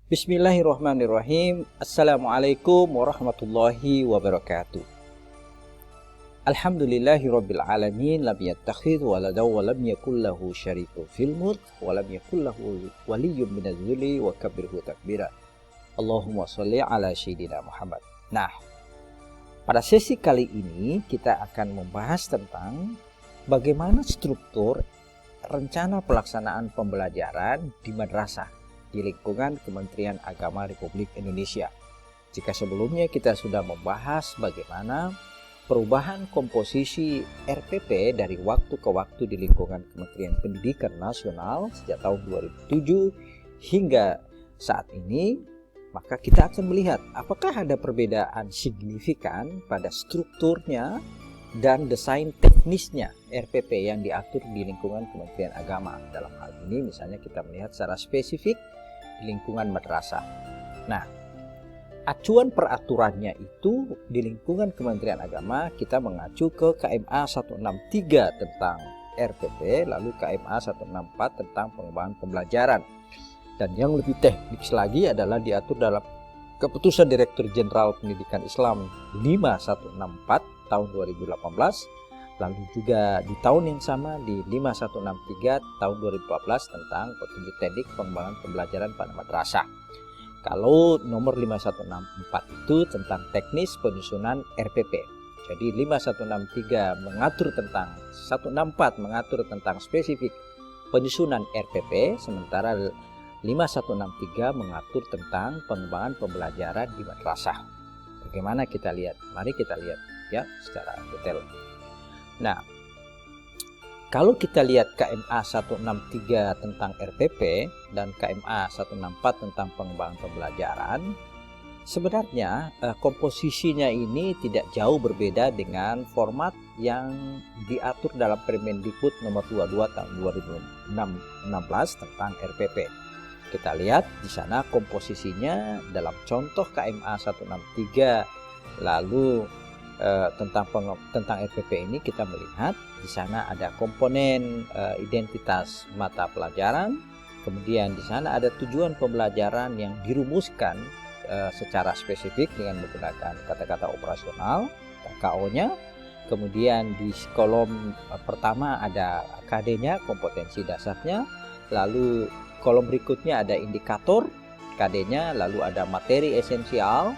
Bismillahirrahmanirrahim. Assalamualaikum warahmatullahi wabarakatuh. Alhamdulillahirabbil alamin, lam yattakhidh waladaw wa lam yakul lahu syarikun fil mulk wa lam yakul lahu waliyyun minadh dhulli wa kabbirhu takbira. Allahumma shalli ala sayyidina Muhammad. Nah, pada sesi kali ini kita akan membahas tentang bagaimana struktur rencana pelaksanaan pembelajaran di madrasah di lingkungan Kementerian Agama Republik Indonesia. Jika sebelumnya kita sudah membahas bagaimana perubahan komposisi RPP dari waktu ke waktu di lingkungan Kementerian Pendidikan Nasional sejak tahun 2007 hingga saat ini, maka kita akan melihat apakah ada perbedaan signifikan pada strukturnya dan desain teknisnya RPP yang diatur di lingkungan Kementerian Agama. Dalam hal ini misalnya kita melihat secara spesifik di lingkungan madrasah. Nah, acuan peraturannya itu di lingkungan Kementerian Agama kita mengacu ke KMA 163 tentang RPP, lalu KMA 164 tentang pengembangan pembelajaran. Dan yang lebih teknis lagi adalah diatur dalam Keputusan Direktur Jenderal Pendidikan Islam 5164 tahun 2018, lalu juga di tahun yang sama di 5163 tahun 2014 tentang petunjuk teknik pengembangan pembelajaran pada madrasah. Kalau nomor 5164 itu tentang teknis penyusunan RPP. Jadi 5163 mengatur tentang 164 mengatur tentang spesifik penyusunan RPP, sementara 5163 mengatur tentang pengembangan pembelajaran di madrasah. Bagaimana kita lihat? Mari kita lihat ya secara detail. Nah, kalau kita lihat KMA 163 tentang RPP dan KMA 164 tentang pengembangan pembelajaran, sebenarnya komposisinya ini tidak jauh berbeda dengan format yang diatur dalam Permendikbud nomor 22 tahun 2016 tentang RPP. Kita lihat di sana komposisinya dalam contoh KMA 163 lalu tentang RPP ini kita melihat di sana ada komponen identitas mata pelajaran, kemudian di sana ada tujuan pembelajaran yang dirumuskan secara spesifik dengan menggunakan kata-kata operasional KO-nya. Kemudian di kolom pertama ada KD-nya, kompetensi dasarnya, lalu kolom berikutnya ada indikator KD-nya, lalu ada materi esensial,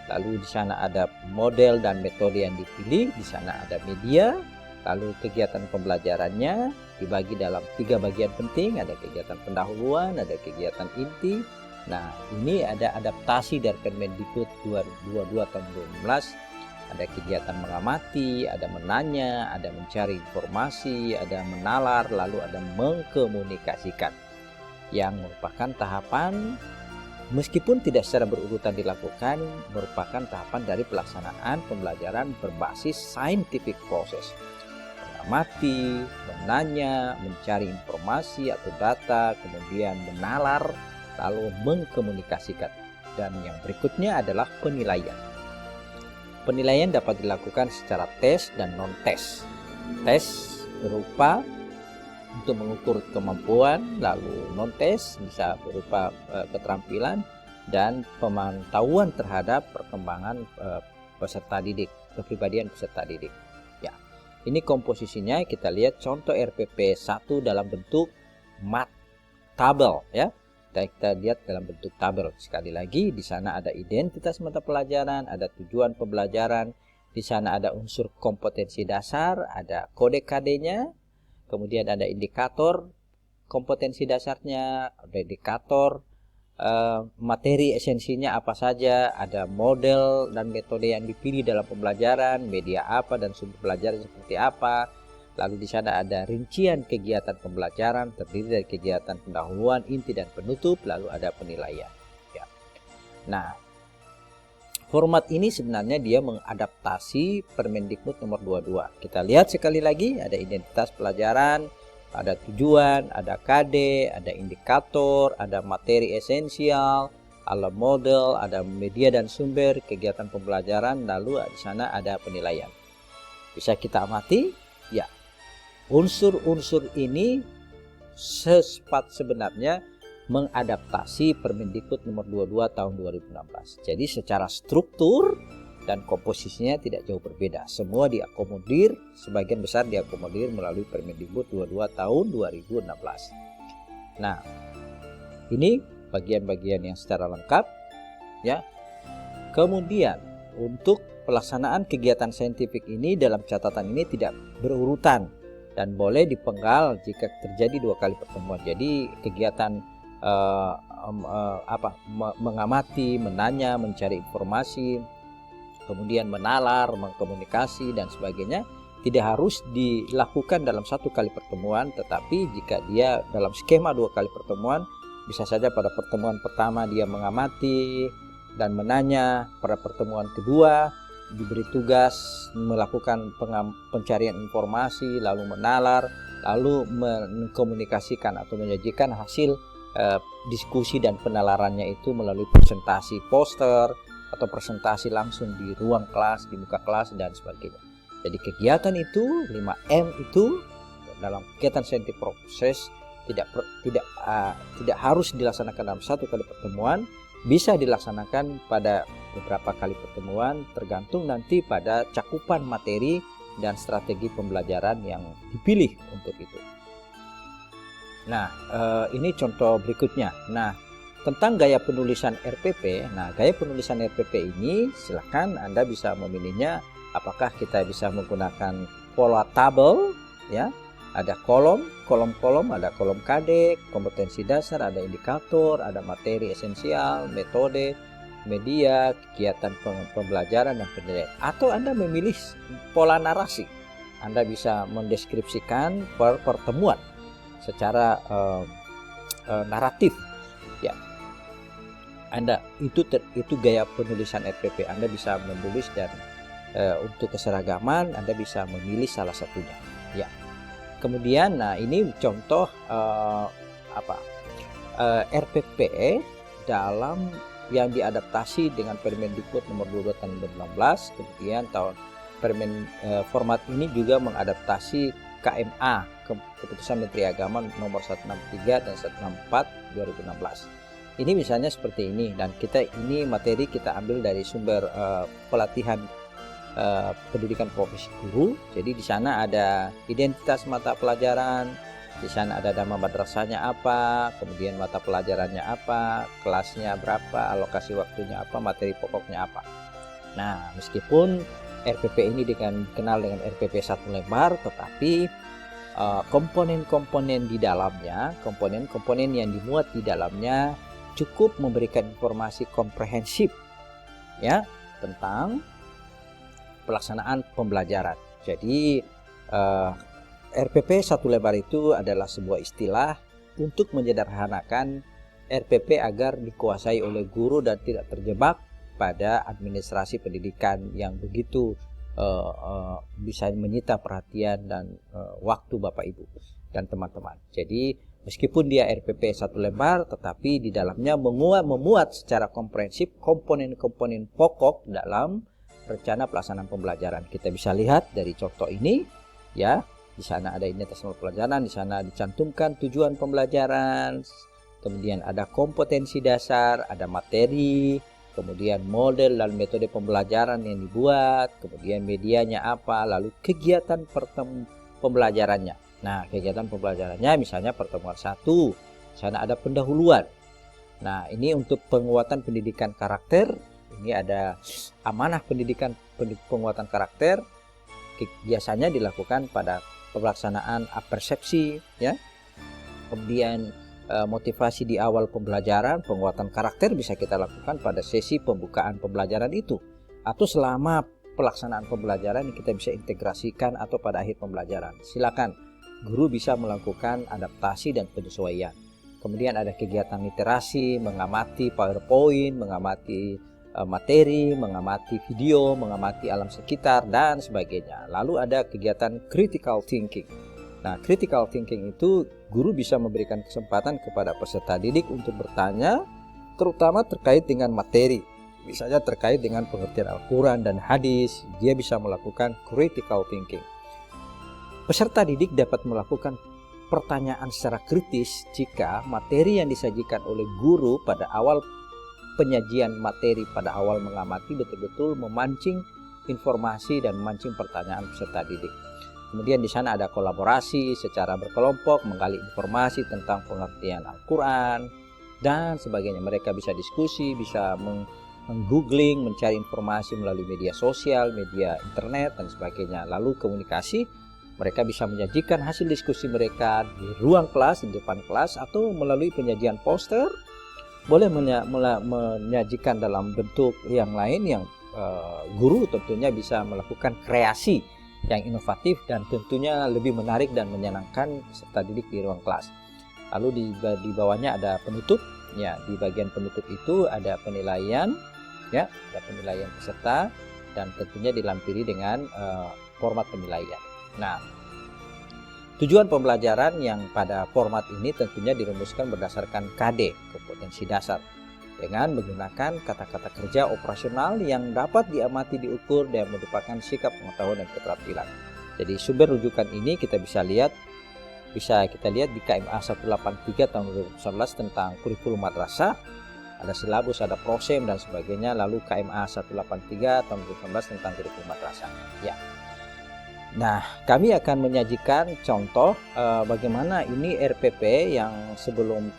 lalu di sana ada model dan metode yang dipilih, di sana ada media, lalu kegiatan pembelajarannya dibagi dalam 3 bagian penting, ada kegiatan pendahuluan, ada kegiatan inti. Nah, ini ada adaptasi dari Permendikbud 22 tahun 2016, ada kegiatan mengamati, ada menanya, ada mencari informasi, ada menalar, lalu ada mengkomunikasikan, yang merupakan tahapan meskipun tidak secara berurutan dilakukan, merupakan tahapan dari pelaksanaan pembelajaran berbasis scientific process. Mengamati, menanya, mencari informasi atau data, kemudian menalar, lalu mengkomunikasikan. Dan yang berikutnya adalah penilaian. Penilaian dapat dilakukan secara tes dan non-tes. Tes berupa untuk mengukur kemampuan, lalu non-tes bisa berupa keterampilan dan pemantauan terhadap perkembangan peserta didik, kepribadian peserta didik. Ya, ini komposisinya kita lihat contoh RPP 1 dalam bentuk tabel ya. Kita lihat dalam bentuk tabel. Sekali lagi di sana ada identitas mata pelajaran, ada tujuan pembelajaran, di sana ada unsur kompetensi dasar, ada kode KD-nya. Kemudian ada indikator kompetensi dasarnya, ada indikator materi esensinya apa saja, ada model dan metode yang dipilih dalam pembelajaran, media apa dan sumber pelajaran seperti apa. Lalu di sana ada rincian kegiatan pembelajaran terdiri dari kegiatan pendahuluan, inti dan penutup, lalu ada penilaian. Ya. Nah, format ini sebenarnya dia mengadaptasi Permendikbud nomor 22. Kita lihat sekali lagi, ada identitas pelajaran, ada tujuan, ada KD, ada indikator, ada materi esensial, ada model, ada media dan sumber kegiatan pembelajaran, lalu di sana ada penilaian. Bisa kita amati, ya. Unsur-unsur ini sebenarnya mengadaptasi Permendikbud nomor 22 tahun 2016. Jadi secara struktur dan komposisinya tidak jauh berbeda. Semua diakomodir, sebagian besar diakomodir melalui Permendikbud 22 tahun 2016. Nah, ini bagian-bagian yang secara lengkap ya. Kemudian untuk pelaksanaan kegiatan saintifik ini dalam catatan ini tidak berurutan dan boleh dipenggal jika terjadi 2 kali pertemuan. Jadi kegiatan mengamati, menanya, mencari informasi, kemudian menalar, mengkomunikasi dan sebagainya tidak harus dilakukan dalam 1 kali pertemuan, tetapi jika dia dalam skema 2 kali pertemuan, bisa saja pada pertemuan pertama dia mengamati dan menanya, pada pertemuan kedua diberi tugas melakukan pencarian informasi, lalu menalar, lalu mengkomunikasikan atau menyajikan hasil diskusi dan penalarannya itu melalui presentasi poster atau presentasi langsung di ruang kelas, di muka kelas dan sebagainya. Jadi kegiatan itu 5M itu dalam kegiatan saintifik proses tidak harus dilaksanakan dalam 1 kali pertemuan, bisa dilaksanakan pada beberapa kali pertemuan tergantung nanti pada cakupan materi dan strategi pembelajaran yang dipilih untuk itu. Nah, ini contoh berikutnya. Nah, tentang gaya penulisan RPP. Nah, gaya penulisan RPP ini silakan Anda bisa memilihnya. Apakah kita bisa menggunakan pola tabel, ya? Ada kolom, ada kolom KD, kompetensi dasar, ada indikator, ada materi esensial, metode, media, kegiatan pembelajaran dan penilaian. Atau Anda memilih pola narasi. Anda bisa mendeskripsikan pertemuan secara naratif, ya. Anda itu gaya penulisan RPP. Anda bisa menulis dan untuk keseragaman Anda bisa memilih salah satunya, ya. Kemudian, nah ini contoh RPP dalam yang diadaptasi dengan Permendikbud nomor 22 tahun 2016. Kemudian format ini juga mengadaptasi KMA, Keputusan Menteri Agama nomor 163 dan 164 2016. Ini misalnya seperti ini, dan ini materi kita ambil dari sumber pelatihan pendidikan profesi guru. Jadi di sana ada identitas mata pelajaran, di sana ada nama madrasahnya apa, kemudian mata pelajarannya apa, kelasnya berapa, alokasi waktunya apa, materi pokoknya apa. Nah, meskipun RPP ini dikenal dengan RPP 1 lembar, tetapi komponen-komponen di dalamnya, komponen-komponen yang dimuat di dalamnya cukup memberikan informasi komprehensif, ya, tentang pelaksanaan pembelajaran. Jadi RPP 1 lembar itu adalah sebuah istilah untuk menyederhanakan RPP agar dikuasai oleh guru dan tidak terjebak pada administrasi pendidikan yang begitu bisa menyita perhatian dan waktu Bapak Ibu dan teman-teman. Jadi meskipun dia RPP 1 lembar, tetapi di dalamnya memuat secara komprehensif komponen-komponen pokok dalam rencana pelaksanaan pembelajaran. Kita bisa lihat dari contoh ini, ya. Di sana ada identitas pelajaran, di sana dicantumkan tujuan pembelajaran, kemudian ada kompetensi dasar, ada materi, kemudian model dan metode pembelajaran yang dibuat, kemudian medianya apa, lalu kegiatan pembelajarannya. Nah, kegiatan pembelajarannya misalnya pertemuan 1, di sana ada pendahuluan. Nah, ini untuk penguatan pendidikan karakter, ini ada amanah penguatan karakter, biasanya dilakukan pada pelaksanaan apersepsi, ya. Kemudian motivasi di awal pembelajaran, penguatan karakter bisa kita lakukan pada sesi pembukaan pembelajaran itu, atau selama pelaksanaan pembelajaran kita bisa integrasikan atau pada akhir pembelajaran. Silakan guru bisa melakukan adaptasi dan penyesuaian. Kemudian ada kegiatan literasi, mengamati PowerPoint, mengamati materi, mengamati video, mengamati alam sekitar dan sebagainya. Lalu ada kegiatan critical thinking. Nah, critical thinking itu guru bisa memberikan kesempatan kepada peserta didik untuk bertanya, terutama terkait dengan materi. Misalnya terkait dengan pengertian Al-Quran dan hadis, dia bisa melakukan critical thinking. Peserta didik dapat melakukan pertanyaan secara kritis jika materi yang disajikan oleh guru pada awal penyajian materi, pada awal mengamati betul-betul memancing informasi dan memancing pertanyaan peserta didik. Kemudian di sana ada kolaborasi secara berkelompok, menggali informasi tentang pengertian Al-Quran dan sebagainya. Mereka bisa diskusi, bisa menggoogling, mencari informasi melalui media sosial, media internet dan sebagainya. Lalu komunikasi, mereka bisa menyajikan hasil diskusi mereka di ruang kelas, di depan kelas, atau melalui penyajian poster. Boleh menyajikan dalam bentuk yang lain yang guru tentunya bisa melakukan kreasi yang inovatif dan tentunya lebih menarik dan menyenangkan peserta didik di ruang kelas. Lalu di bawahnya ada penutup. Ya, di bagian penutup itu ada penilaian, ya, ada penilaian peserta dan tentunya dilampiri dengan format penilaian. Nah, tujuan pembelajaran yang pada format ini tentunya dirumuskan berdasarkan KD, kompetensi dasar, dengan menggunakan kata-kata kerja operasional yang dapat diamati, diukur, dan merupakan sikap, pengetahuan, dan keterampilan. Jadi sumber rujukan ini kita bisa lihat di KMA 183 tahun 2019 tentang kurikulum madrasah, ada silabus, ada prosem dan sebagainya. Lalu KMA 183 tahun 2019 tentang kurikulum madrasah. Ya. Nah, kami akan menyajikan contoh bagaimana ini RPP yang sebelum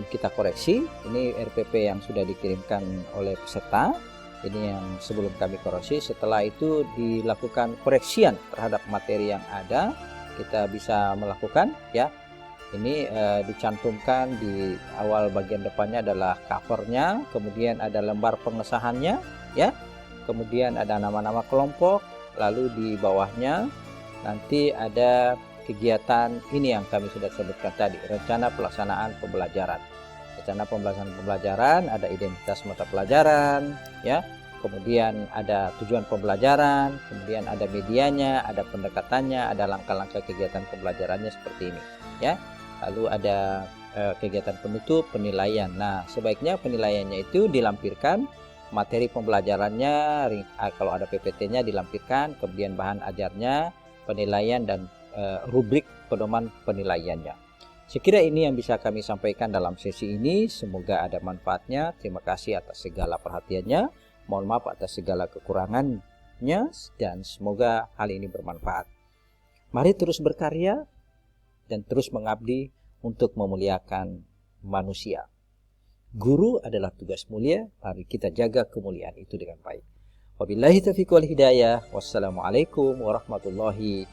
kita koreksi. Ini RPP yang sudah dikirimkan oleh peserta. Ini yang sebelum kami koreksi. Setelah itu dilakukan koreksian terhadap materi yang ada. Kita bisa melakukan, ya. Ini dicantumkan di awal bagian depannya adalah covernya. Kemudian ada lembar pengesahannya, ya. Kemudian ada nama-nama kelompok. Lalu di bawahnya nanti ada kegiatan ini yang kami sudah sebutkan tadi, rencana pelaksanaan pembelajaran. Rencana pembelajaran ada identitas mata pelajaran, ya. Kemudian ada tujuan pembelajaran, kemudian ada medianya, ada pendekatannya, ada langkah-langkah kegiatan pembelajarannya seperti ini, ya. Lalu ada kegiatan penutup, penilaian. Nah, sebaiknya penilaiannya itu dilampirkan, materi pembelajarannya, kalau ada PPT-nya dilampirkan, kemudian bahan ajarnya, penilaian, dan rubrik pedoman penilaiannya. Sekira ini yang bisa kami sampaikan dalam sesi ini. Semoga ada manfaatnya. Terima kasih atas segala perhatiannya. Mohon maaf atas segala kekurangannya, dan semoga hal ini bermanfaat. Mari terus berkarya dan terus mengabdi untuk memuliakan manusia. Guru adalah tugas mulia, mari kita jaga kemuliaan itu dengan baik. Wabillahi taufiq wal hidayah. Wassalamualaikum warahmatullahi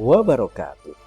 wabarakatuh.